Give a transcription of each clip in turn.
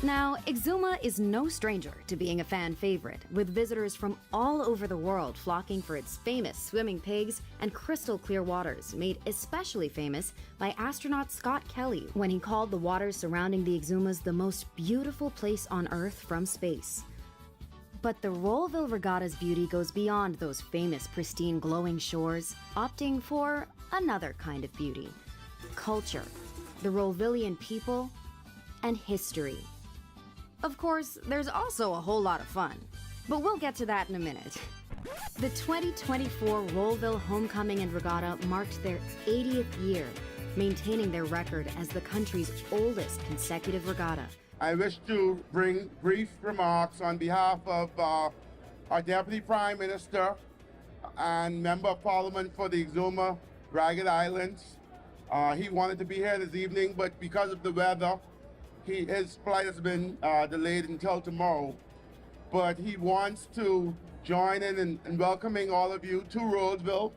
Now, Exuma is no stranger to being a fan favorite, with visitors from all over the world flocking for its famous swimming pigs and crystal clear waters, made especially famous by astronaut Scott Kelly when he called the waters surrounding the Exumas the most beautiful place on Earth from space. But the Rolleville Regatta's beauty goes beyond those famous pristine glowing shores, opting for another kind of beauty: culture, the Rollevillian people, and history. Of course, there's also a whole lot of fun, but we'll get to that in a minute. The 2024 Rolleville Homecoming and Regatta marked their 80th year, maintaining their record as the country's oldest consecutive regatta. I wish to bring brief remarks on behalf of our Deputy Prime Minister and Member of Parliament for the Exuma Ragged Islands. He wanted to be here this evening, but because of the weather, his flight has been delayed until tomorrow. But he wants to join in welcoming all of you to Rolleville,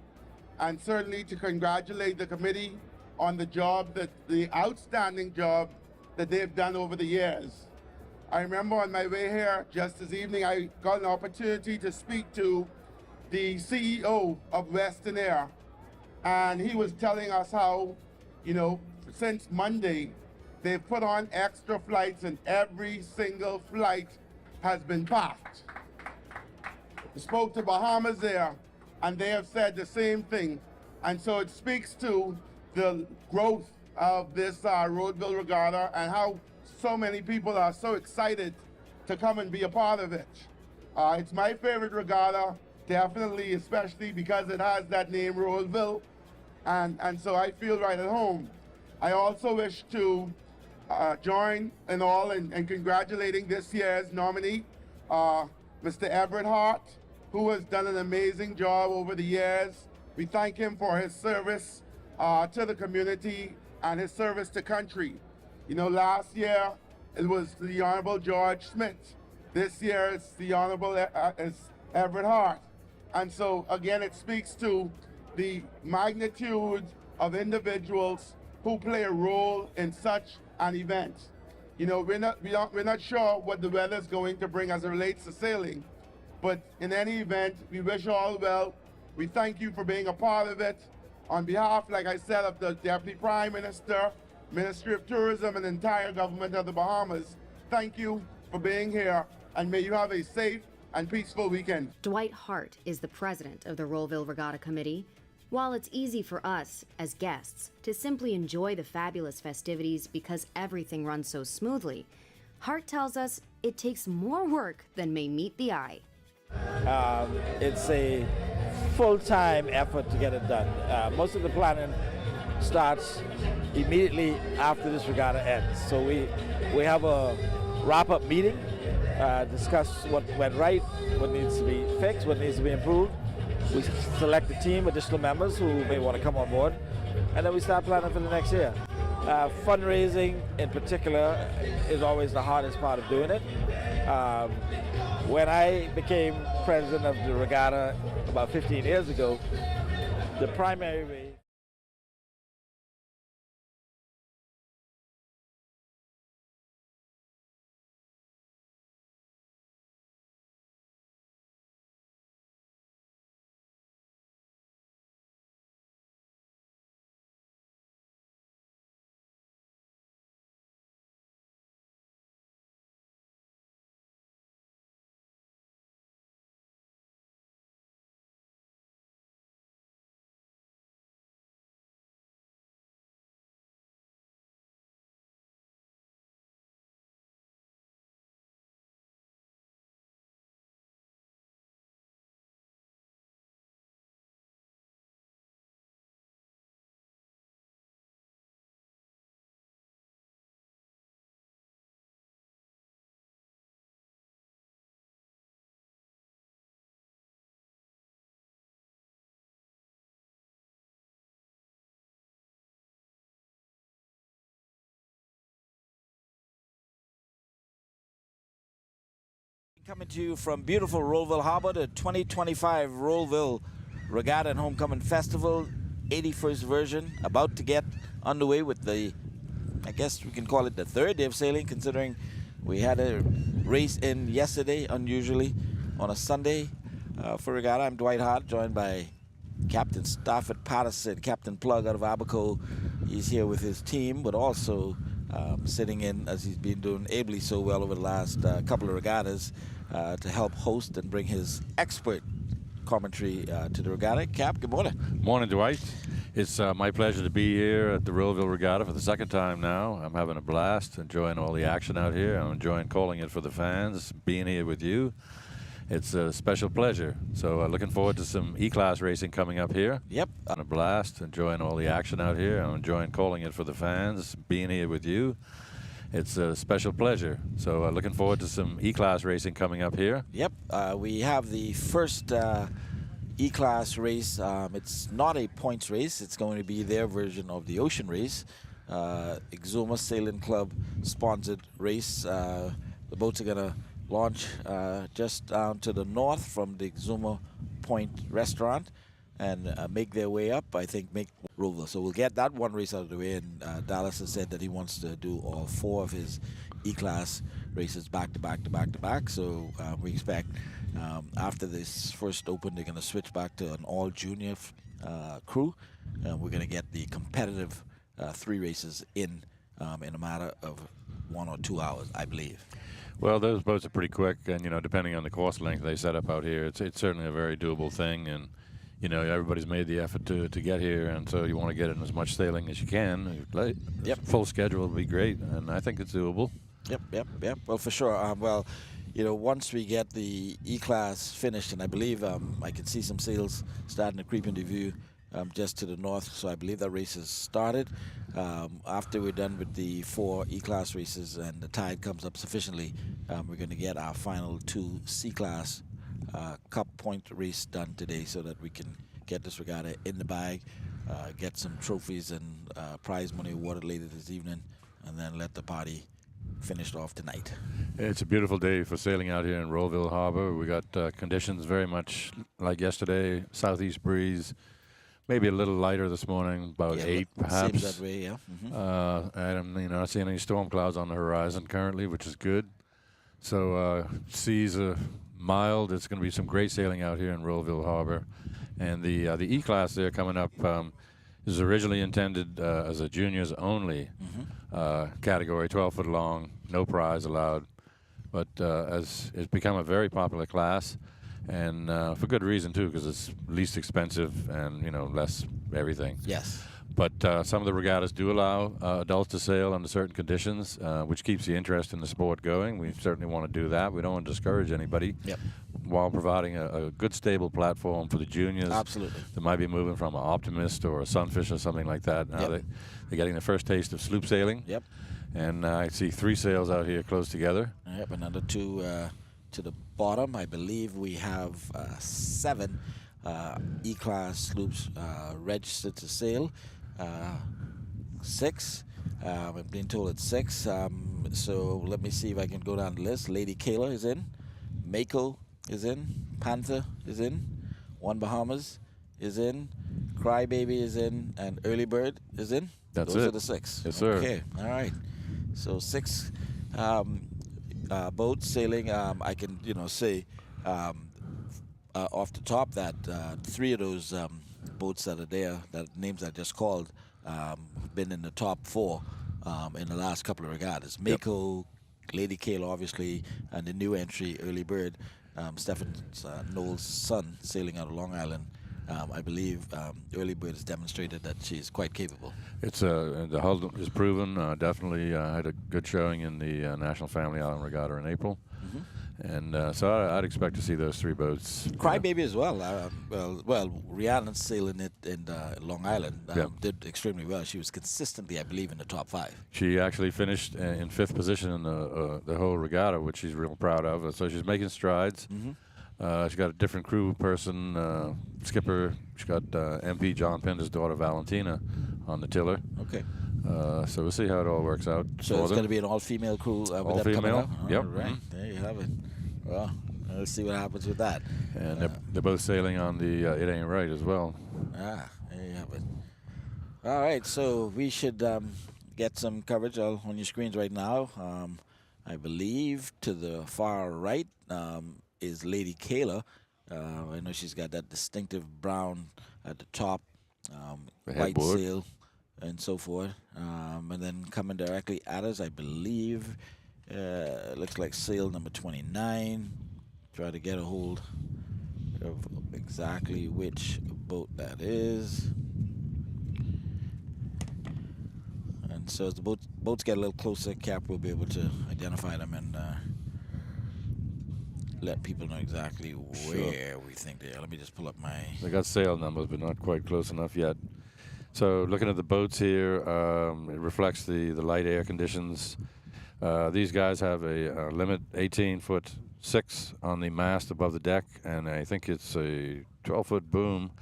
and certainly to congratulate the committee on the outstanding job that they've done over the years. I remember on my way here just this evening, I got an opportunity to speak to the CEO of Western Air, and he was telling us how, since Monday, they've put on extra flights and every single flight has been packed. I spoke to Bahamas Air, and they have said the same thing. And so it speaks to the growth of this Rolleville Regatta and how so many people are so excited to come and be a part of it. It's my favorite regatta, definitely, especially because it has that name, Rolleville, and so I feel right at home. I also wish to join in congratulating this year's nominee, Mr. Everett Hart, who has done an amazing job over the years. We thank him for his service to the community and his service to country. Last year it was the Honorable George Smith. This year it's the Honorable Everett Hart. And so again, it speaks to the magnitude of individuals who play a role in such an event. We're not sure what the weather's going to bring as it relates to sailing, but in any event, we wish you all well. We thank you for being a part of it. On behalf, like I said, of the Deputy Prime Minister, Ministry of Tourism, and the entire government of the Bahamas, thank you for being here, and may you have a safe and peaceful weekend. Dwight Hart is the president of the Rolleville Regatta Committee. While it's easy for us, as guests, to simply enjoy the fabulous festivities because everything runs so smoothly, Hart tells us it takes more work than may meet the eye. It's a full-time effort to get it done. Most of the planning starts immediately after this regatta ends. So we have a wrap-up meeting, discuss what went right, what needs to be fixed, what needs to be improved. We select a team, additional members who may want to come on board, and then we start planning for the next year. Fundraising in particular is always the hardest part of doing it. When I became president of the regatta about 15 years ago, the primary way coming to you from beautiful Rolleville Harbor, the 2025 Rolleville Regatta and Homecoming Festival, 81st version, about to get underway with the, I guess we can call it the third day of sailing, considering We had a race in yesterday, unusually, on a Sunday for regatta. I'm Dwight Hart, joined by Captain Stafford Patterson, Captain Plug out of Abaco. He's here with his team, but also sitting in, as he's been doing ably so well over the last couple of regattas, to help host and bring his expert commentary to the regatta. Cap, good morning. Morning, Dwight. It's my pleasure to be here at the Rolleville Regatta for the second time now. I'm having a blast, enjoying all the action out here. I'm enjoying calling it for the fans, being here with you. It's a special pleasure. So looking forward to some E-Class racing coming up here. Yep. Having a blast, enjoying all the action out here. I'm enjoying calling it for the fans, being here with you. It's a special pleasure. So looking forward to some E-Class racing coming up here. Yep. We have the first E-Class race. It's not a points race. It's going to be their version of the ocean race. Exuma Sailing Club sponsored race. The boats are going to launch just down to the north from the Exuma Point restaurant and make their way up, I think, make Rolleville. So we'll get that one race out of the way, and Dallas has said that he wants to do all 4 of his E-Class races back to back to back to back. So we expect after this first open, they're going to switch back to an all-junior crew. We're going to get the competitive 3 races in a matter of 1 or 2 hours, I believe. Well, those boats are pretty quick, and depending on the course length they set up out here, it's certainly a very doable thing. And everybody's made the effort to get here, and so you want to get in as much sailing as you can. Yep. Full schedule would be great, and I think it's doable. Yep. Well, for sure. Once we get the E-Class finished, and I believe I can see some sails starting to creep into view just to the north, so I believe that race has started. After we're done with the 4 E-Class races and the tide comes up sufficiently, we're going to get our final 2 C-Class Cup Point race done today so that we can get this regatta in the bag, get some trophies and prize money awarded later this evening, and then let the party finish off tonight. It's a beautiful day for sailing out here in Rolleville Harbor. We got conditions very much like yesterday, southeast breeze. Maybe a little lighter this morning, about 8 perhaps. Seems that way, yeah. I'm not seeing any storm clouds on the horizon currently, which is good. So seas are mild. It's going to be some great sailing out here in Rolleville Harbor. And the E-Class there coming up is originally intended as a juniors only category, 12-foot long, no prize allowed. But as it's become a very popular class. And for good reason, too, because it's least expensive and, less everything. Yes. But some of the regattas do allow adults to sail under certain conditions, which keeps the interest in the sport going. We certainly want to do that. We don't want to discourage anybody. Yep. While providing a good, stable platform for the juniors. Absolutely. That might be moving from an Optimist or a Sunfish or something like that. Now they're getting the first taste of sloop sailing. Yep. And I see 3 sails out here close together. Yep, another 2 to the bottom. I believe we have 7 E-Class sloops registered to sail. 6. I'm being told it's 6. So let me see if I can go down the list. Lady Kayla is in. Mako is in. Panther is in. One Bahamas is in. Crybaby is in. And Early Bird is in. Those are the 6. Yes, sir. Okay. All right. So 6 boats sailing. I can say off the top that 3 of those boats that are there, that names I just called, have been in the top 4 in the last couple of regattas. Mako, Lady Kayla, obviously, and the new entry, Early Bird, Stephen Knowles' son, sailing out of Long Island. I believe Early Bird has demonstrated that she is quite capable. It's the hull is proven. Definitely had a good showing in the National Family Island Regatta in April. And so I'd expect to see those 3 boats. Crybaby as well. Rhiannon sailing it in Long Island did extremely well. She was consistently, I believe, in the top 5. She actually finished in 5th position in the whole regatta, which she's real proud of. So she's making strides. She's got a different crew person, skipper. She's got MP John Pender's daughter, Valentina, on the tiller. Okay. So we'll see how it all works out. So it's going to be an all-female crew with all them female. coming up? Yep. All right. There you have it. Well, let's see what happens with that. And they're both sailing on the It Ain't Right as well. There you have it. All right, so we should get some coverage on your screens right now. I believe to the far right is Lady Kayla. I know she's got that distinctive brown at the top, The white headboard. sail, and so forth. And then coming directly at us, I believe, looks like sail number 29. Try to get a hold of exactly which boat that is. And so as the boats get a little closer, Cap will be able to identify them and let people know exactly where we think they are. Let me just pull up my... They got sail numbers, but not quite close enough yet. So looking at the boats here, it reflects the light air conditions. These guys have a limit 18-foot 6 on the mast above the deck, and I think it's a 12-foot boom.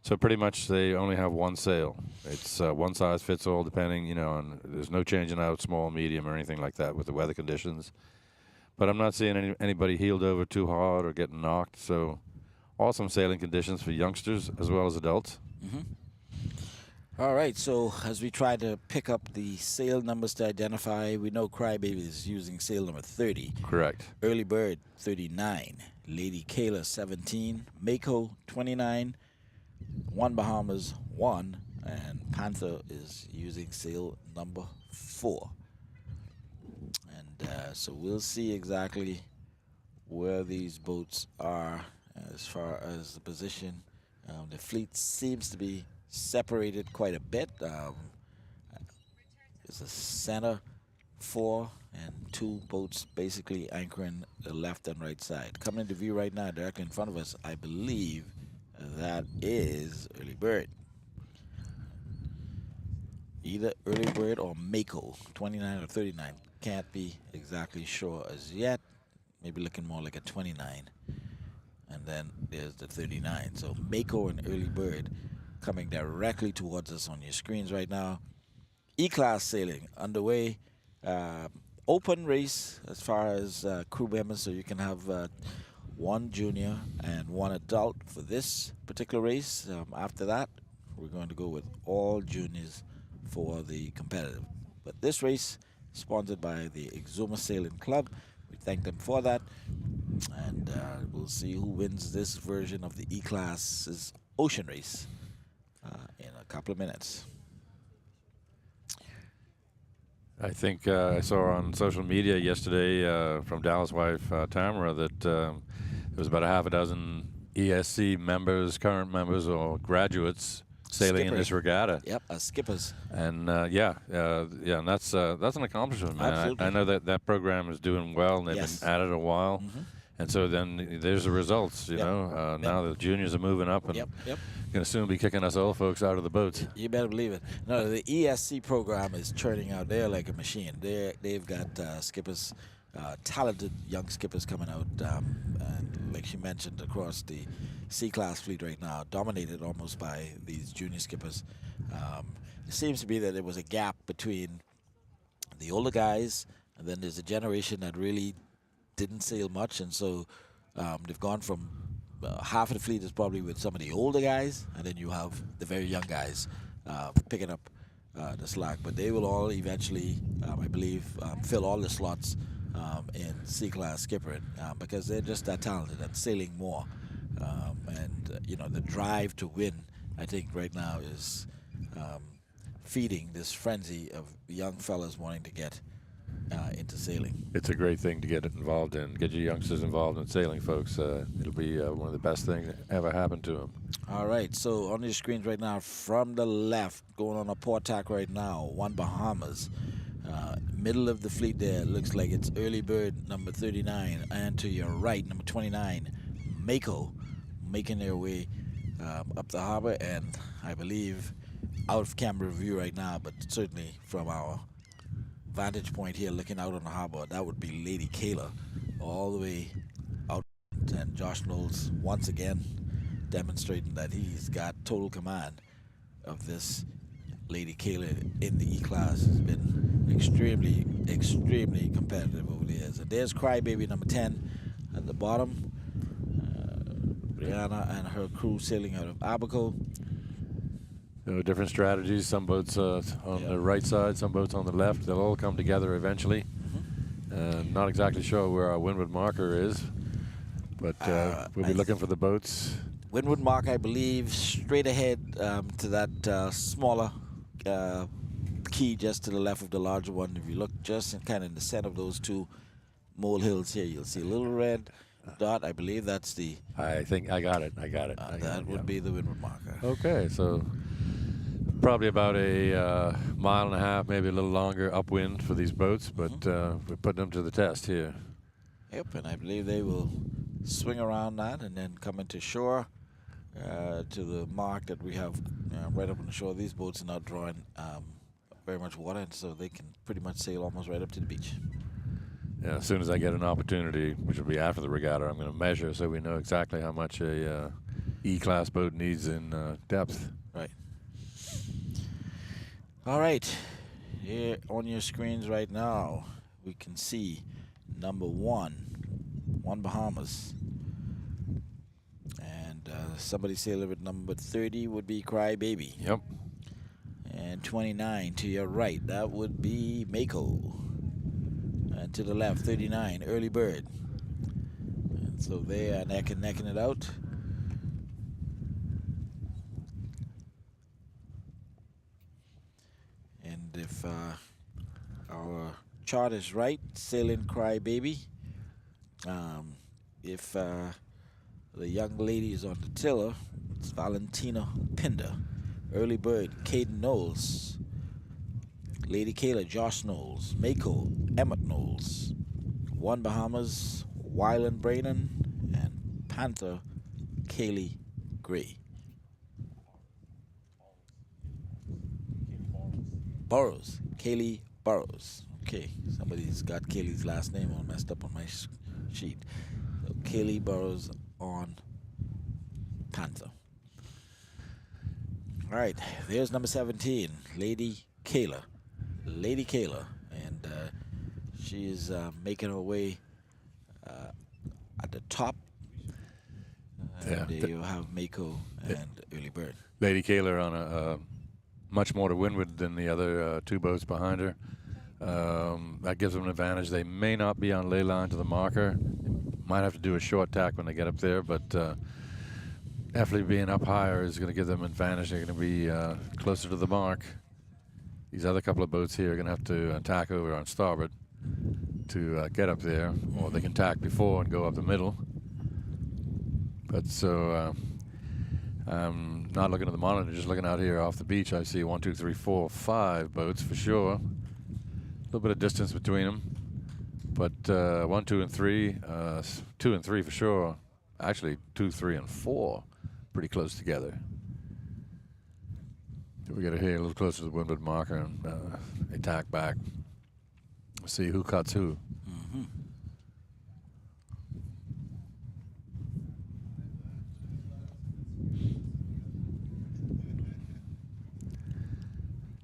So pretty much they only have one sail. It's one size fits all, depending, and there's no changing out small, medium, or anything like that with the weather conditions. But I'm not seeing anybody heeled over too hard or getting knocked. So awesome sailing conditions for youngsters as well as adults. All right, so as we try to pick up the sail numbers to identify, we know Crybaby is using sail number 30. Correct. Early Bird, 39. Lady Kayla, 17. Mako, 29. One Bahamas, 1. And Panther is using sail number 4. And so we'll see exactly where these boats are as far as the position. The fleet seems to be separated quite a bit. There's a center 4 and 2 boats basically anchoring the left and right side. Coming into view right now, directly in front of us, I believe that is Early Bird. Either Early Bird or Mako, 29 or 39. Can't be exactly sure as yet. Maybe looking more like a 29. And then there's the 39. So Mako and Early Bird coming directly towards us on your screens right now. E-class sailing underway. Open race as far as crew members, so you can have 1 junior and 1 adult for this particular race. After that, we're going to go with all juniors for the competitive. But this race, sponsored by the Exuma Sailing Club, we thank them for that. And we'll see who wins this version of the E-Class's ocean race in a couple of minutes. I think I saw on social media yesterday from Dallas' wife, Tamara, that there was about a half a dozen ESC members, current members, or graduates sailing in this regatta. Yep, as skippers. And and that's an accomplishment, man. Absolutely. I know that program is doing well, and they've been at it a while. And so then there's the results, you know. Now the juniors are moving up and going to soon be kicking us old folks out of the boats. You better believe it. No, the ESC program is churning out. They're like a machine. They've got skippers, talented young skippers coming out, and like she mentioned, across the C-class fleet right now, dominated almost by these junior skippers. It seems to be that there was a gap between the older guys, and then there's a generation that really didn't sail much, and so they've gone from half of the fleet is probably with some of the older guys, and then you have the very young guys picking up the slack. But they will all eventually, I believe, fill all the slots in C-class skippering because they're just that talented and sailing more. And you know, the drive to win, I think, right now is feeding this frenzy of young fellas wanting to get into sailing. It's a great thing to get involved in. Get your youngsters involved in sailing, folks. It'll be one of the best things that ever happened to them. All right, so on your screens right now, from the left, going on a port tack right now, One Bahamas. Middle of the fleet there, looks like it's Early Bird, number 39, and to your right, number 29, Mako, making their way up the harbor, and I believe out of camera view right now, but certainly from our vantage point here looking out on the harbor, that would be Lady Kayla all the way out, and Josh Knowles once again demonstrating that he's got total command of this Lady Kayla in the E-class. Has been extremely, extremely competitive over the years. And there's Crybaby number 10 at the bottom. Brianna and her crew sailing out of Abaco. Different strategies. Some boats on the right side, some boats on the left. They'll all come together eventually. Not exactly sure where our windward marker is, but we'll be looking for the boats. Windward mark, I believe, straight ahead to that smaller key just to the left of the larger one. If you look just kind of in the center of those two molehills here, you'll see a little red dot. I believe that's the... I think I got it. that would be the windward marker. Okay, so probably about a mile and a half, maybe a little longer upwind for these boats, but we're putting them to the test here. Yep, and I believe they will swing around that and then come into shore to the mark that we have right up on the shore. These boats are not drawing very much water, and so they can pretty much sail almost right up to the beach. Yeah, as soon as I get an opportunity, which will be after the regatta, I'm going to measure so we know exactly how much a E-class boat needs in depth. Right. All right. Here on your screens right now, we can see number one Bahamas. And somebody sailing with number 30 would be Cry Baby. Yep. And 29 to your right, that would be Mako. And to the left, 39, Early Bird. And so they are necking it out. And if our chart is right, Sailing Cry Baby. If the young lady is on the tiller, it's Valentina Pinder. Early Bird, Caden Knowles. Lady Kayla, Josh Knowles. Mako, Emmett Knowles. One Bahamas, Wyland Braden. And Panther, Kaylee Gray. Burrows, Kaylee Burrows. Okay, somebody's got Kaylee's last name all messed up on my sheet. So Kaylee Burrows on Panther. All right, there's number 17, Lady Kayla. Lady Kayla, and she is making her way at the top. Yeah, there you have Mako and Early Bird. Lady Kayla on a much more to windward than the other two boats behind her. That gives them an advantage. They may not be on ley line to the marker. Might have to do a short tack when they get up there, but definitely being up higher is going to give them an advantage. They're going to be closer to the mark. These other couple of boats here are going to have to tack over on starboard to get up there, or they can tack before and go up the middle. But so I'm not looking at the monitor, just looking out here off the beach. I see 1, 2, 3, 4, 5 boats for sure. A little bit of distance between them, but 1, 2, and 3, 2 and 3 for sure. Actually, 2, 3, and 4 pretty close together. We got to here a little closer to the windward marker and they tack back. See who cuts who. Mm-hmm.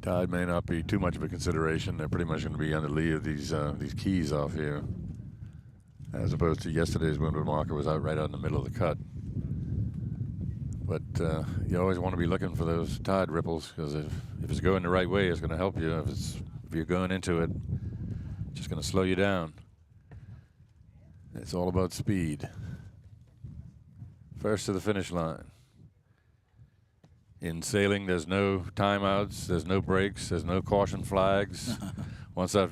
Tide may not be too much of a consideration. They're pretty much going to be on the lee of these keys off here, as opposed to yesterday's windward marker was out right out in the middle of the cut. But you always want to be looking for those tide ripples, because if it's going the right way, it's going to help you. If you're going into it, it's just going to slow you down. It's all about speed. First to the finish line. In sailing, there's no timeouts, there's no breaks, there's no caution flags. Once that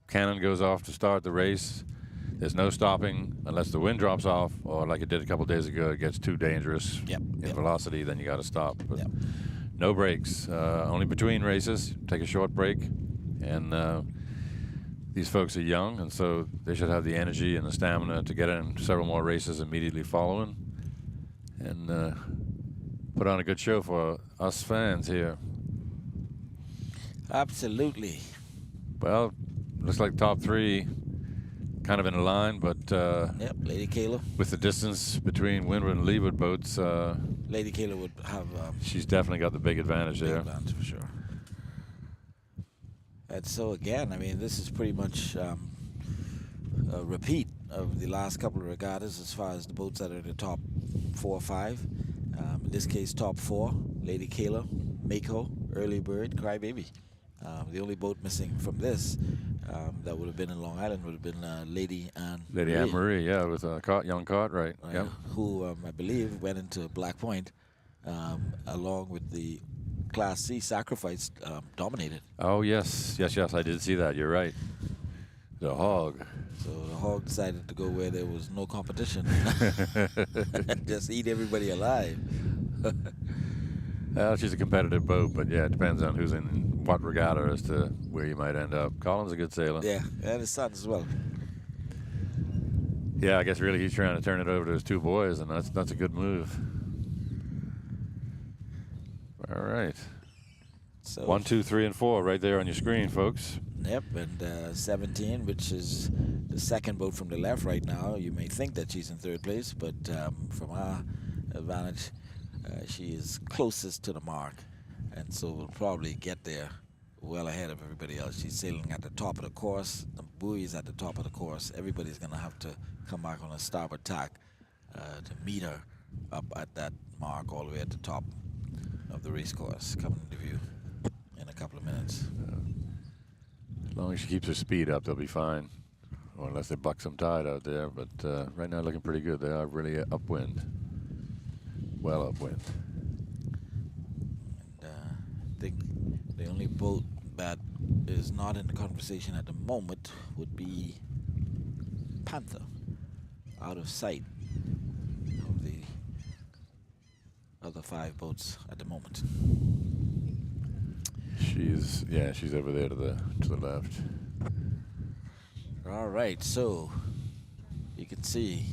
cannon goes off to start the race, there's no stopping unless the wind drops off, or like it did a couple days ago, it gets too dangerous in velocity, then you got to stop. But no breaks, only between races. Take a short break, and these folks are young, and so they should have the energy and the stamina to get in several more races immediately following, and put on a good show for us fans here. Absolutely. Well, looks like top 3 kind of in a line, but yep, Lady Kayla. With the distance between windward and leeward boats, Lady Kayla would have. She's definitely got the big advantage there. Advantage for sure. And so again, I mean, this is pretty much a repeat of the last couple of regattas as far as the boats that are in the top 4 or 5. In this case, top 4: Lady Kayla, Mako, Early Bird, Cry Baby. The only boat missing from this that would have been in Long Island would have been Lady Anne Marie, yeah, with a young Cartwright. Yep. Who I believe went into Black Point along with the Class C Sacrifice dominated. Oh, yes, I did see that. You're right. The hog. So the hog decided to go where there was no competition. Just eat everybody alive. Well, she's a competitive boat, but yeah, it depends on who's in what regatta as to where you might end up. Colin's a good sailor. Yeah, and his son as well. Yeah, I guess really he's trying to turn it over to his two boys, and that's a good move. All right. So 1, 2, 3, and 4 right there on your screen, folks. Yep, and 17, which is the second boat from the left right now. You may think that she's in third place, but from our advantage, she is closest to the mark, and so will probably get there well ahead of everybody else. She's sailing at the top of the course. The buoy is at the top of the course. Everybody's going to have to come back on a starboard tack to meet her up at that mark all the way at the top of the race course, coming into view in a couple of minutes. As long as she keeps her speed up, they'll be fine. Or unless they buck some tide out there. But right now, looking pretty good. They are really upwind. Well upwind. And I think the only boat that is not in the conversation at the moment would be Panther, out of sight of the other 5 boats at the moment. She's over there to the left. All right, so you can see,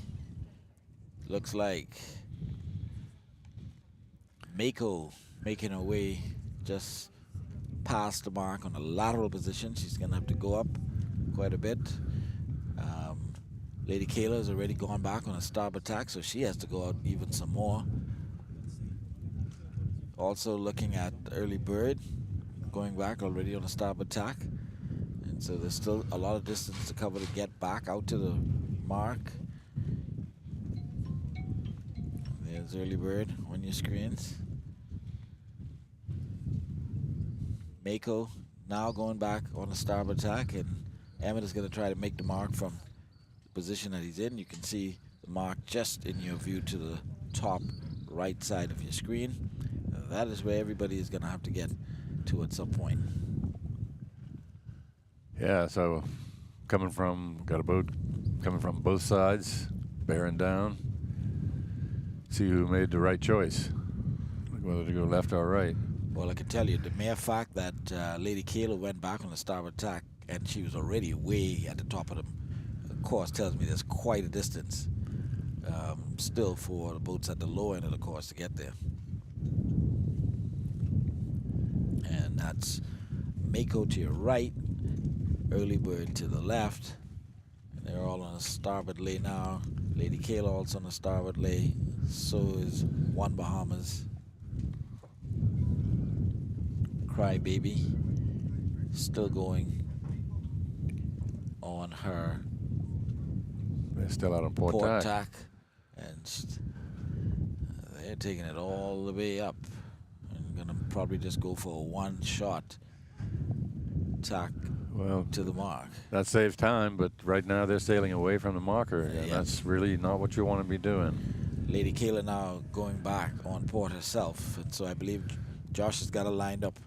looks like Mako making her way just past the mark on a lateral position. She's gonna have to go up quite a bit. Lady Kayla has already gone back on a starboard tack, so she has to go out even some more. Also looking at Early Bird, going back already on a starboard tack. And so there's still a lot of distance to cover to get back out to the mark. There's Early Bird on your screens. Mako now going back on a starboard tack, and Emmett is going to try to make the mark from the position that he's in. You can see the mark just in your view to the top right side of your screen. That is where everybody is going to have to get to at some point. Yeah, so got a boat coming from both sides, bearing down. See who made the right choice, whether to go left or right. Well, I can tell you, the mere fact that Lady Kayla went back on the starboard tack and she was already way at the top of the course tells me there's quite a distance still for the boats at the lower end of the course to get there. And that's Mako to your right, Early Bird to the left, and they're all on a starboard lay now. Lady Kayla also on a starboard lay, so is One Bahamas. Crybaby still going on her They're still out on port tack. And they're taking it all the way up. And gonna probably just go for a one-shot tack to the mark. That saves time, but right now they're sailing away from the marker, and that's really not what you want to be doing. Lady Kayla now going back on port herself, and so I believe Josh has got it lined up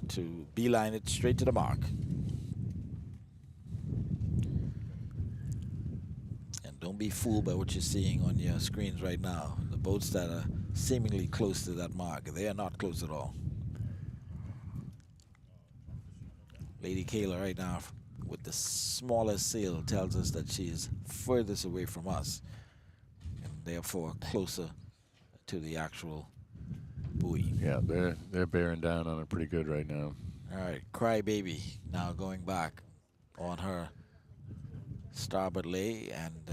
to beeline it straight to the mark. And don't be fooled by what you're seeing on your screens right now. The boats that are seemingly close to that mark, they are not close at all. Lady Kayla right now with the smallest sail tells us that she is furthest away from us and therefore closer to the actual buoy. Yeah, they're bearing down on it pretty good right now. All right, Crybaby now going back on her starboard lay, and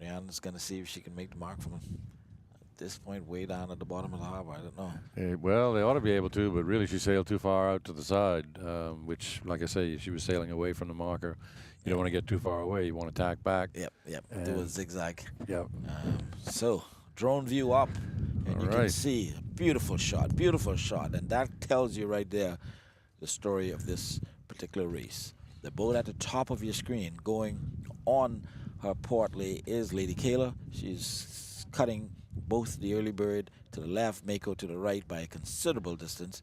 Rihanna's going to see if she can make the mark from at this point way down at the bottom of the harbor. I don't know. Well, they ought to be able to, but really she sailed too far out to the side, which, like I say, she was sailing away from the marker. You don't want to get too far away. You want to tack back. Yep, do a zigzag. Yep. So, drone view up, and you can see a beautiful shot, and that tells you right there the story of this particular race. The boat at the top of your screen going on her port lay is Lady Kayla. She's cutting both the early bird to the left, Mako to the right by a considerable distance.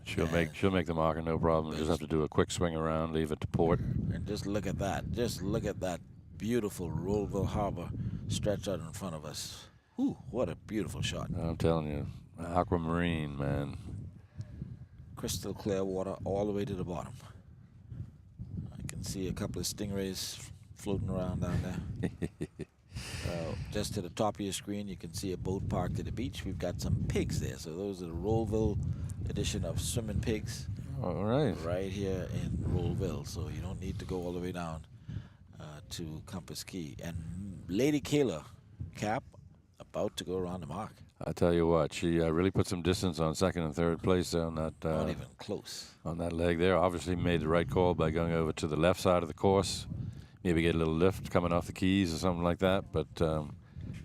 She'll make the marker, no problem. Just have to do a quick swing around, leave it to port. And just look at that. Just look at that beautiful Rolleville Harbor stretched out in front of us. Ooh, what a beautiful shot. I'm telling you, aquamarine, man. Crystal clear water all the way to the bottom. I can see a couple of stingrays floating around down there. Just to the top of your screen, you can see a boat parked at the beach. We've got some pigs there. So those are the Rolleville edition of swimming pigs. All right. Right here in Rolleville. So you don't need to go all the way down to Compass Key. And Lady Kayla, Cap, about to go around the mark. I tell you what, she really put some distance on second and third place on that. Not even close. On that leg there. Obviously made the right call by going over to the left side of the course. Maybe get a little lift coming off the keys or something like that. But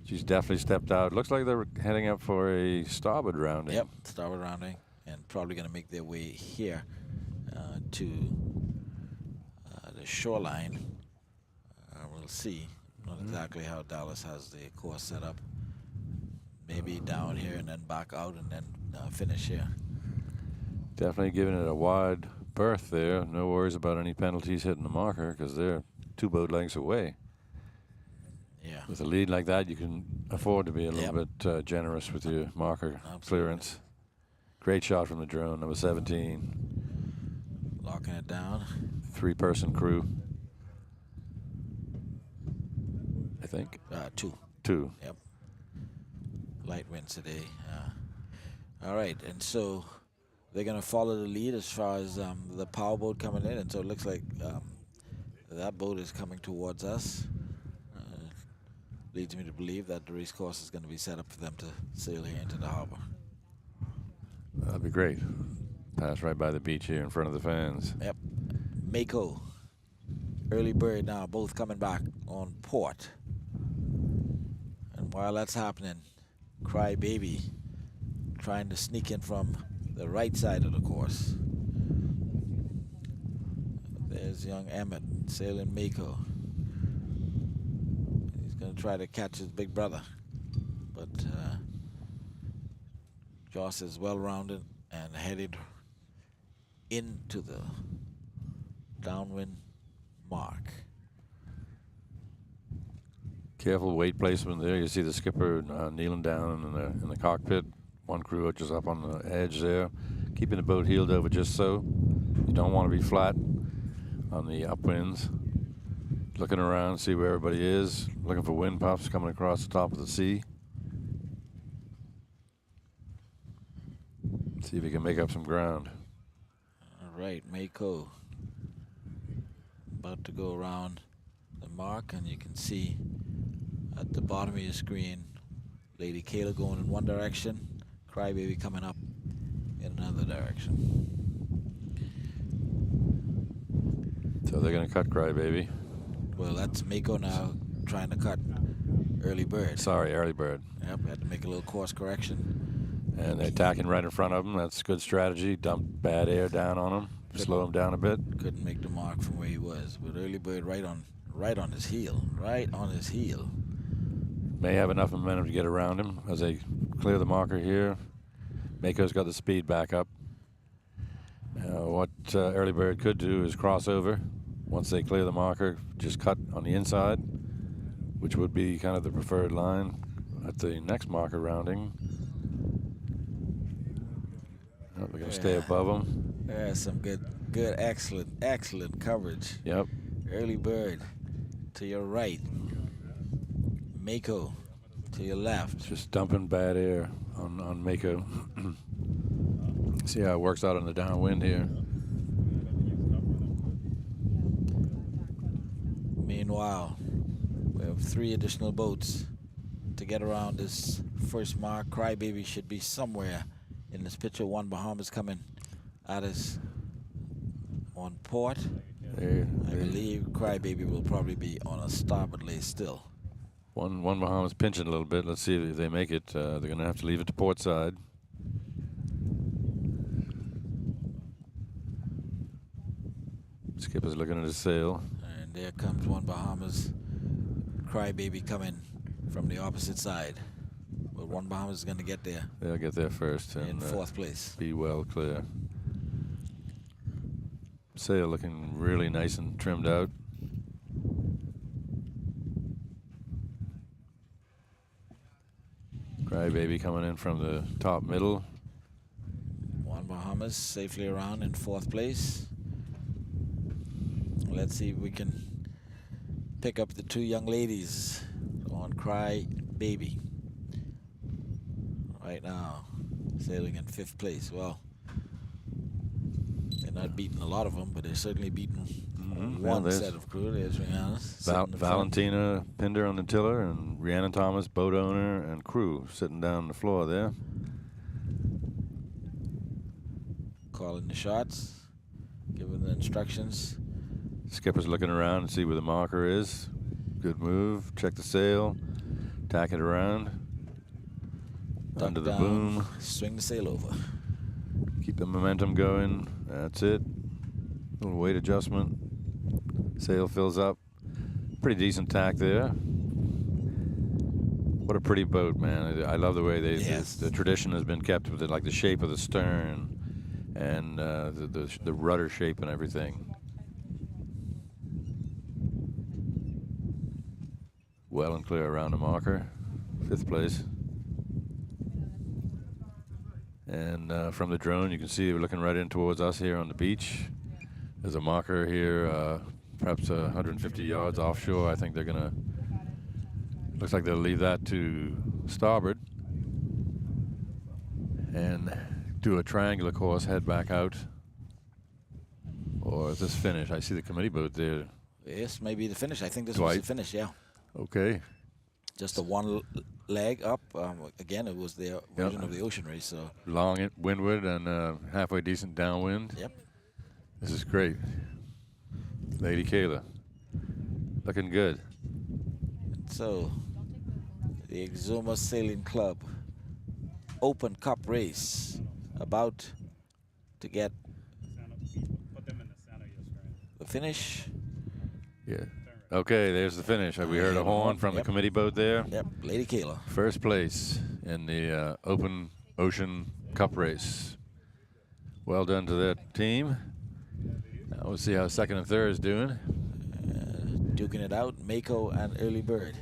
she's definitely stepped out. Looks like they're heading up for a starboard rounding. Yep, starboard rounding. And probably going to make their way here to the shoreline. We'll see. Not exactly how Dallas has the course set up. Maybe down here and then back out and then finish here. Definitely giving it a wide berth there. No worries about any penalties hitting the marker because they're 2 boat lengths away. Yeah. With a lead like that, you can afford to be a little bit generous with your marker clearance. Great shot from the drone, number 17. Locking it down. 3-person crew. I think. 2. 2. Yep. Light winds today. All right, and so they're going to follow the lead as far as the power boat coming in, and so it looks like that boat is coming towards us. Leads me to believe that the race course is going to be set up for them to sail here into the harbor. That'd be great. Pass right by the beach here in front of the fans. Yep. Mako, early bird now, both coming back on port. And while that's happening, Cry Baby trying to sneak in from the right side of the course. There's young Emmett sailing Mako. He's going to try to catch his big brother. But Joss is well-rounded and headed into the downwind mark. Careful weight placement there. You see the skipper kneeling down in the cockpit. One crew just up on the edge there, keeping the boat heeled over just so. You don't want to be flat on the upwinds. Looking around, see where everybody is. Looking for wind puffs coming across the top of the sea. See if he can make up some ground. All right, Mako about to go around the mark, and you can see at the bottom of your screen Lady Kayla going in one direction, Crybaby coming up in another direction. So they're going to cut Crybaby. Well, that's Mako now trying to cut Early Bird. Sorry, Early Bird. Yep, had to make a little course correction. And they're attacking right in front of him. That's good strategy. Dump bad air down on him. Slow him down a bit. Couldn't make the mark from where he was, but Early Bird right on his heel. Right on his heel. May have enough momentum to get around him as they clear the marker here. Mako's got the speed back up. What Early Bird could do is cross over. Once they clear the marker, just cut on the inside, which would be kind of the preferred line at the next marker rounding. Oh, we're going to stay above them. Yeah, some good, excellent coverage. Yep. Early Bird to your right. Mako to your left. Just dumping bad air on Mako. See how it works out on the downwind here. Meanwhile, we have 3 additional boats to get around this first mark. Crybaby should be somewhere in this picture. One Bahamas coming at us on port. I believe Crybaby will probably be on a starboard lay still. One Bahamas pinching a little bit. Let's see if they make it. They're going to have to leave it to port side. Skipper's looking at his sail. And there comes one Bahamas crybaby coming from the opposite side. But one Bahamas is going to get there. They'll get there first. In And, 4th place. Be well clear. Sail looking really nice and trimmed out. Crybaby coming in from the top middle. One Bahamas safely around in 4th place. Let's see if we can pick up the 2 young ladies on Cry Baby. Right now, sailing in 5th place. Well, they're not beating a lot of them, but they're certainly beating one set of crew. There's Rihanna. Valentina Pinder on the tiller, and Rhiannon Thomas, boat owner, and crew sitting down on the floor there. Calling the shots, giving the instructions. Skipper's looking around to see where the marker is. Good move. Check the sail. Tack it around. Duck Under the down, boom. Swing the sail over. Keep the momentum going. That's it. Little weight adjustment. Sail fills up. Pretty decent tack there. What a pretty boat, man. I love the way the tradition has been kept with it, like the shape of the stern and the rudder shape and everything. Well and clear around the marker. 5th place. And from the drone, you can see we're looking right in towards us here on the beach. There's a marker here, perhaps 150 yards offshore. I think they're going to, looks like they'll leave that to starboard and do a triangular course, head back out. Or is this finish? I see the committee boat there. Yes, maybe the finish. I think this was the finish, yeah. Okay. Just a one leg up. Again, it was their version of the ocean race. So long windward and halfway decent downwind. Yep. This is great. Lady Kayla, looking good. So the Exuma Sailing Club Open Cup race about to get the finish. Yeah. Okay, there's the finish. We heard a horn from the committee boat there. Yep, Lady Kayla. First place in the Open Ocean Cup race. Well done to that team. Now we'll see how 2nd and 3rd is doing. Duking it out, Mako and Early Bird.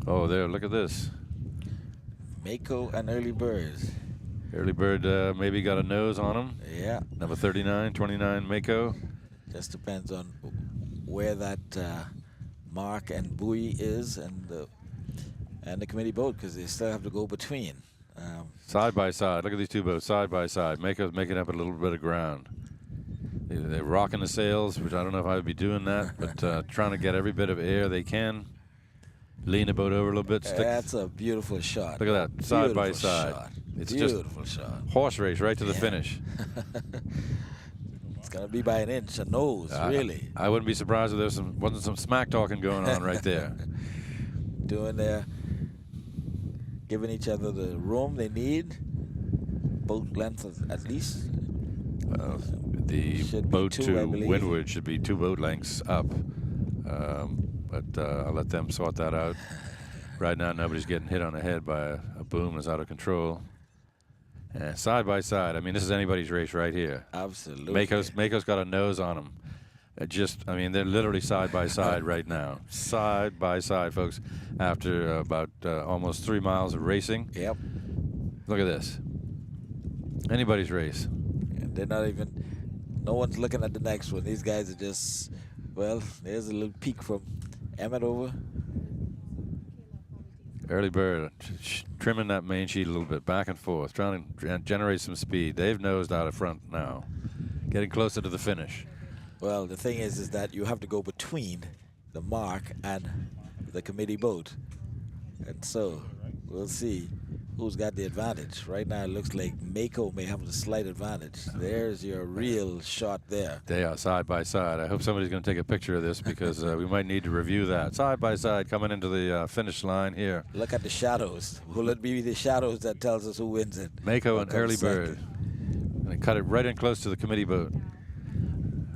Oh, there, look at this. Mako and Early Bird. Early Bird maybe got a nose on him. Yeah. Number 39, 29, Mako. Just depends on where that mark and buoy is and the committee boat, because they still have to go between. Side by side. Look at these 2 boats, side by side. Mako's making up a little bit of ground. They're rocking the sails, which I don't know if I would be doing that, but trying to get every bit of air they can. Lean the boat over a little bit. That's a beautiful shot. Look at that, side by side. Shot. It's Beautiful just shot. Horse race right to the finish. It's gonna be by an inch, a nose, really. I wouldn't be surprised if there wasn't some smack talking going on right there. Doing their, giving each other the room they need. Boat length at least. The boat to windward should be 2 boat lengths up, but I'll let them sort that out. Right now, nobody's getting hit on the head by a boom that's out of control. And side by side, I mean, this is anybody's race right here. Absolutely. Mako's got a nose on them. They're literally side by side right now. Side by side, folks, after about almost 3 miles of racing. Yep. Look at this. Anybody's race. And they're not even, no one's looking at the next one. These guys are just, well, there's a little peek from Emmett over. Early Bird trimming that main sheet a little bit, back and forth, trying to generate some speed. They've nosed out of front now, getting closer to the finish. Well, the thing is that you have to go between the mark and the committee boat. And so we'll see who's got the advantage. Right now it looks like Mako may have the slight advantage. There's your real shot there. They are side by side. I hope somebody's going to take a picture of this because we might need to review that. Side by side coming into the finish line here. Look at the shadows. Will it be the shadows that tells us who wins it? Mako and Early Bird. And they cut it right in close to the committee boat.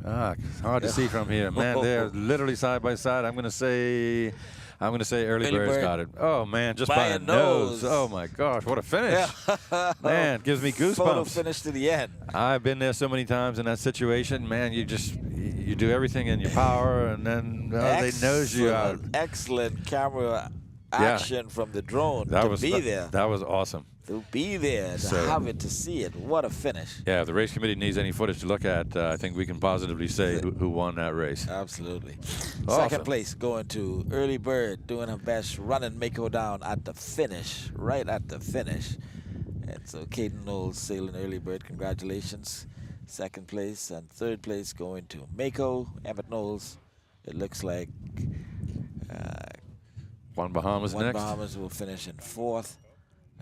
It's hard to see from here. Man, they're literally side by side. I'm going to say Early Bird's got it. Oh, man, just by a nose. Oh, my gosh, what a finish. Yeah. Man, gives me goosebumps. Photo finish to the end. I've been there so many times in that situation. Man, you do everything in your power, and then they nose you out. Excellent camera action from the drone there. That was awesome. To be there, to have it, to see it. What a finish. Yeah, if the race committee needs any footage to look at, I think we can positively say who won that race. Absolutely. Awesome. Second place going to Early Bird, doing her best, running Mako down at the finish, right at the finish. And so Caden Knowles sailing Early Bird, congratulations. Second place, and third place going to Mako, Emmett Knowles. It looks like One Bahamas next. Bahamas will finish in fourth.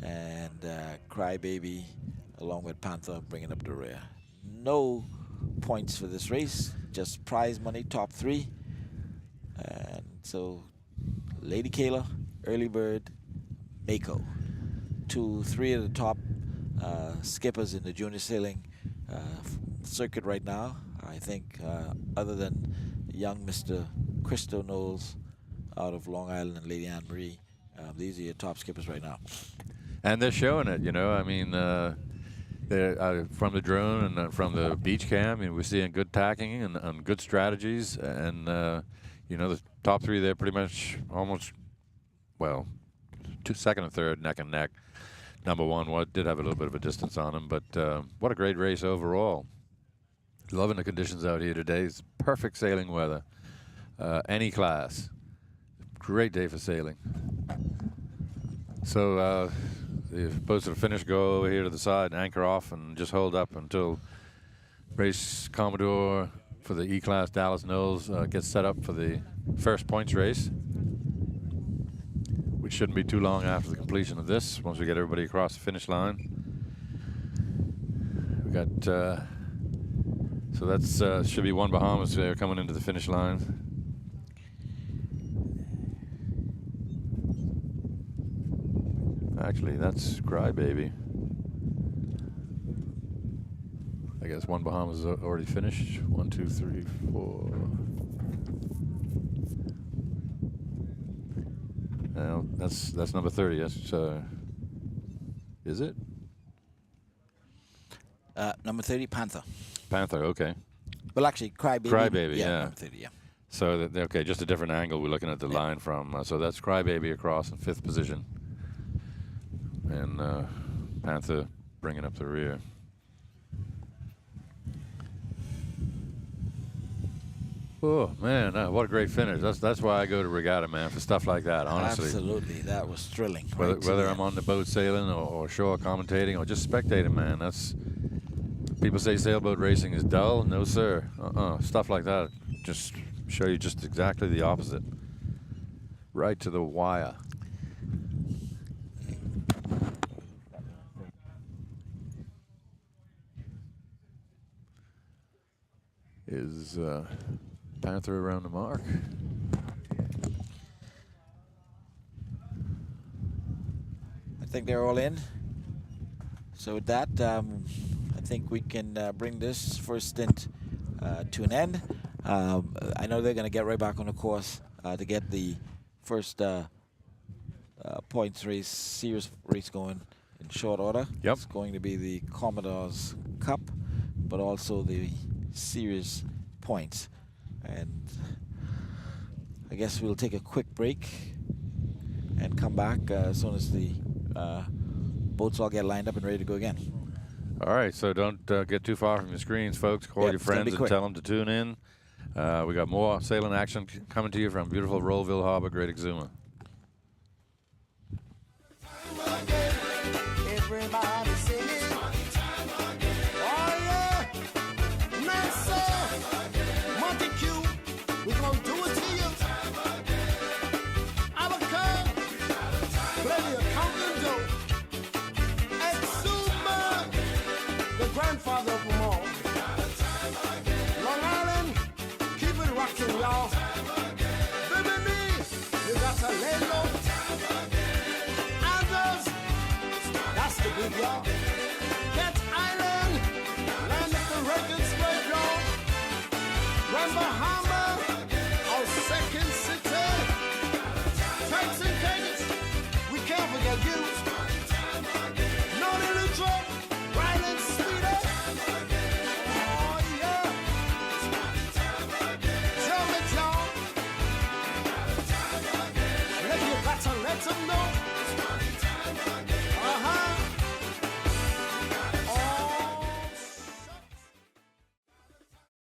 And Crybaby, along with Panther, bringing up the rear. No points for this race, just prize money, top 3. And so Lady Kayla, Early Bird, Mako. 3 of the top skippers in the junior sailing circuit right now. I think other than young Mr. Christo Knowles out of Long Island and Lady Anne Marie, these are your top skippers right now. And they're showing it, you know. I mean, they're, from the drone and from the beach cam, we're seeing good tacking and good strategies. And, you know, the top 3 there pretty much almost, well, second and third, neck and neck. Number 1 did have a little bit of a distance on him, but what a great race overall. Loving the conditions out here today. It's perfect sailing weather. Any class. Great day for sailing. So you're supposed to finish, go over here to the side and anchor off and just hold up until race Commodore for the E-Class Dallas Knowles gets set up for the first points race, which shouldn't be too long after the completion of this, once we get everybody across the finish line. We got, so that's should be One Bahamas there coming into the finish line. Actually, that's Crybaby. I guess One Bahamas is already finished. 1, 2, 3, 4. Now that's number 30. Yes, is it? Number 30, Panther. Panther. Okay. Well, actually, Crybaby. Crybaby. Yeah. Number 30. Yeah. So okay, just a different angle. We're looking at the line from. So that's Crybaby across in 5th position. And Panther bringing up the rear. Oh man, what a great finish! That's why I go to regatta, man, for stuff like that. Honestly, absolutely, that was thrilling. Whether I'm on the boat sailing or shore commentating or just spectating, man, that's. People say sailboat racing is dull. No, sir. Stuff like that just show you just exactly the opposite. Right to the wire. Is Panther around the mark? I think they're all in. So with that, I think we can bring this first stint to an end. I know they're going to get right back on the course to get the first points race, series race going in short order. Yep. It's going to be the Commodore's Cup, but also the series points. And I guess we'll take a quick break and come back as soon as the boats all get lined up and ready to go again. All right, so don't get too far from your screens, folks. Call your friends and tell them to tune in. We got more sailing action coming to you from beautiful Rolleville Harbor, Great Exuma. Everybody singing. Oh yeah, Massa, Monte Q, we gonna do it to you. Avocado, plenty of counting dough. Exuma, the grandfather of them all. Long Island, keep it rocking, y'all. Baby, you got to lay low. Others, that's the big y'all.